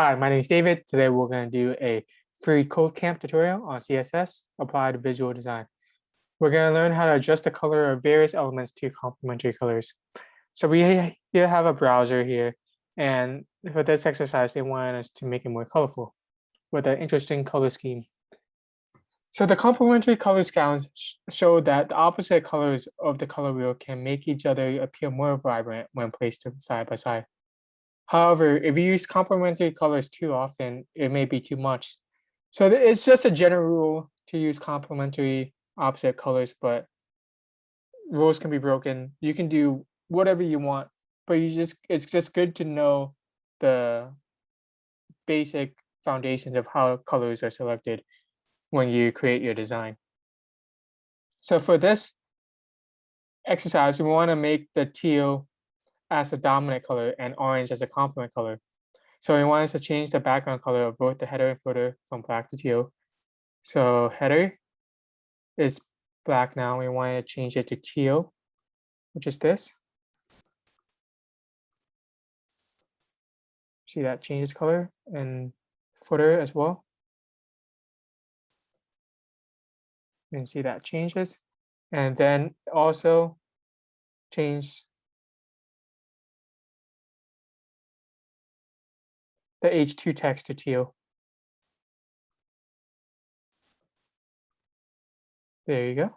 Hi, my name is David. Today we're going to do a free CodeCamp tutorial on CSS applied to visual design. We're going to learn how to adjust the color of various elements to complementary colors. So we here have a browser here, and for this exercise, they want us to make it more colorful with an interesting color scheme. So the complementary color schemes show that the opposite colors of the color wheel can make each other appear more vibrant when placed side by side. However, if you use complementary colors too often, it may be too much. So it's just a general rule to use complementary opposite colors, but rules can be broken. You can do whatever you want, but it's just good to know the basic foundations of how colors are selected when you create your design. So for this exercise, we want to make the teal as the dominant color and orange as a complement color. So we want us to change the background color of both the header and footer from black to teal. So header is black now. We want to change it to teal, which is this. See that changes color, and footer as well. You can see that changes. And then also change the H2 text to teal. There you go.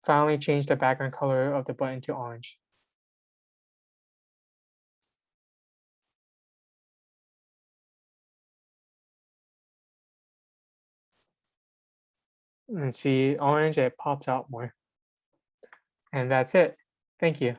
Finally, change the background color of the button to orange. And see orange, it pops out more. And that's it. Thank you.